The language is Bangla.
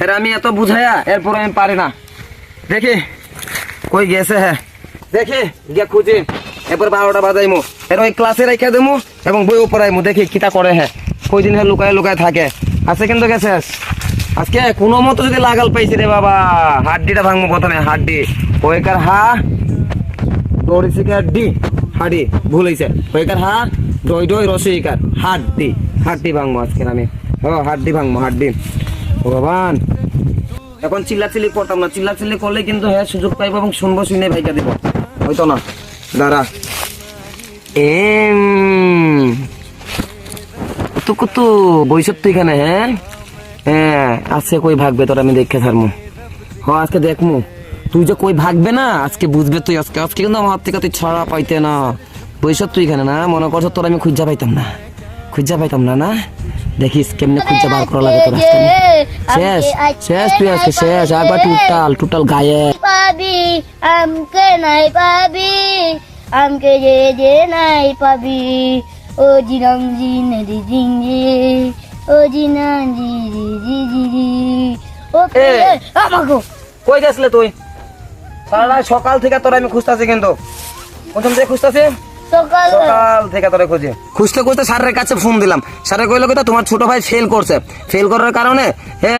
এর আমি এত বুঝাইয়া এরপর আমি পারি না। দেখি কই গেছে, হ্যাঁ দেখি গিয়া খুঁজি, এরপর 12টা বাজাইমু, এর ওই ক্লাসে রেখে দেবো এবং বইও পড়াইমু, দেখি কিটা করে। হ্যাঁ কই দিন লুকায় লুকায় থাকে আছে, কিন্তু গেছে আজকে কোনো মতো যদি লাগাল পাইছি রে বাবা, হাড্ডিটা ভাঙবো প্রথমে, হাড্ডি ওইকার হা দড়িকার ডি হাড্ডি ভুল হয়েছে, ওইকার হা ডই ডই রসইকার হাড্ডি, হাড্ডি ভাঙবো আজকে আমি, হাড্ডি ভাঙবো, হাড্ডি। ভগবান এখন চিল্লাচিল্লি করতাম না, চিল্লাচিল্লি করলে কিন্তু হ্যাঁ সুযোগ পাইবো এবং শুনবো, শুনে ভাইকা দিব, হয়তো না। দাঁড়া কুতু কুতু বৈশব তুই এখানে, হ্যাঁ হ্যাঁ আছে, কই ভাগবে তোর আমি দেখে থারমু, আজকে দেখমু তুই যে কই ভাগবে না, আজকে বুঝবে তুই। আজকে আজকে কিন্তু আমার হাত থেকে তুই ছড়া পাইতে না, বৈশব তুই এখানে না, মনে করছো তোর আমি খুঁজা পাইতাম না, খুঁজা পাইতাম না, না দেখিস কেমনে খুঁজা বার করা লাগে তোর। শেষ শেষ তুই আজকে শেষ, একবার টোটাল টোটাল গায়ে পাবি আমকে নাই পাবি, আমকে যে নাই পাবি, ও জিরাম জি নদি জিঙ্গি, ও জিনাম জি জি জি জি জি, ও আমাগো কই গেছলে তুই? সারা সকাল থেকে তোর আমি খুঁজতাছি, কিন্তু প্রথম থেকে খুঁজতাছি, সকাল সকাল থেকে তোরে খুঁজি, খুঁজতে খুঁজতে স্যারের কাছে ফোন দিলাম, স্যারে কইলো কথা তোমার ছোট ভাই ফেল করছে, ফেল করার কারণে